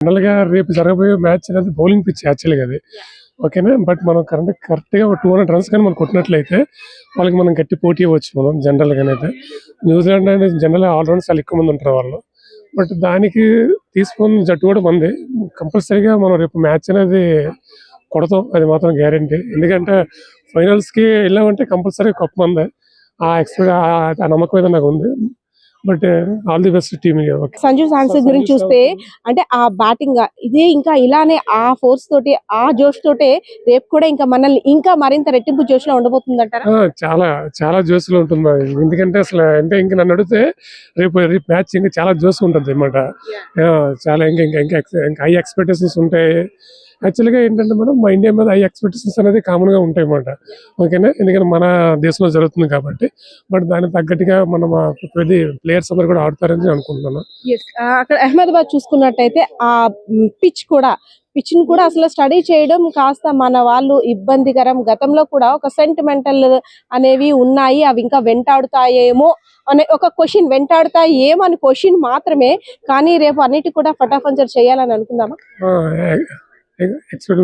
General గా రేపు జరగబోయే మ్యాచ్ అనేది బౌలింగ్ పిచ్ యాక్చువల్గా అది. ఓకేనా, బట్ మనం కరెక్ట్ గా 200 రన్స్ కానీ మనం కొట్టినట్లయితే వాళ్ళకి మనం గట్టి పోటీ ఇవ్వచ్చు మనం జనరల్ గా అయితే. న్యూజిలాండ్ అనేది జనరల్ ఆల్రౌండ్ చాలా ఎక్కువ మంది ఉంటారు వాళ్ళు. బట్ దానికి తీసుకున్న జట్టు కూడా మంది. కంపల్సరీగా మనం రేపు మ్యాచ్ అనేది కొడతాం, అది మాత్రం గ్యారంటీ. ఎందుకంటే ఫైనల్స్ కి వెళ్ళామంటే కంపల్సరీ కప్ మందే. ఆ నమ్మకం అయితే నాకు ఉంది. But all the best team. Sanju Samson గురించి చూస్తే అంటే ఆ బ్యాటింగ్ ఇదే ఇంకా ఇలానే ఆ ఫోర్స్ తోటి ఆ జోష్ తోటే రేపు కూడా ఇంకా మనల్ని ఇంకా మరింత రెట్టింపు జోష్ లో ఉండబోతుంది అంటారా? చాలా చాలా జోష్ లో ఉంటుంది. ఎందుకంటే అసలు అంటే ఇంకా నన్ను అడిగితే రేపు మ్యాచ్ ఇంకా చాలా జోష్ ఉంటుంది అనమాట. చాలా ఇంకా ఇంకా ఇంకా ఇంకా హై ఎక్స్పెక్టేషన్స్ ఉంటాయి. యాక్చువల్గా ఏంటంటే మేడం, మా ఇండియా మీద హై ఎక్స్పెక్టేషన్స్ అనేది కామన్ గా ఉంటాయి అన్నమాట. ఓకేనా, ఎందుకంటే మన దేశంలో జరుగుతుంది కాబట్టి. బట్ దానికి తగ్గట్టుగా మన ప్లేయర్స్ అందరూ కూడా ఆడతారని అనుకుంటున్నాను. అక్కడ అహ్మదాబాద్ చూసుకున్నట్టయితే ఆ పిచ్ ని కూడా అసలు స్టడీ చేయడం కాస్త మన వాళ్ళు ఇబ్బందికరం. గతంలో కూడా ఒక సెంటిమెంటల్ అనేవి ఉన్నాయి, అవి ఇంకా వెంటాడుతాయేమో అనే ఒక క్వశ్చన్, వెంటాడుతాయేమో అని క్వశ్చన్ మాత్రమే. కానీ రేపు అన్నిటి కూడా ఫటాఫంచర్ చేయాలని అనుకుందామా? ఎక్స్పెక్ట్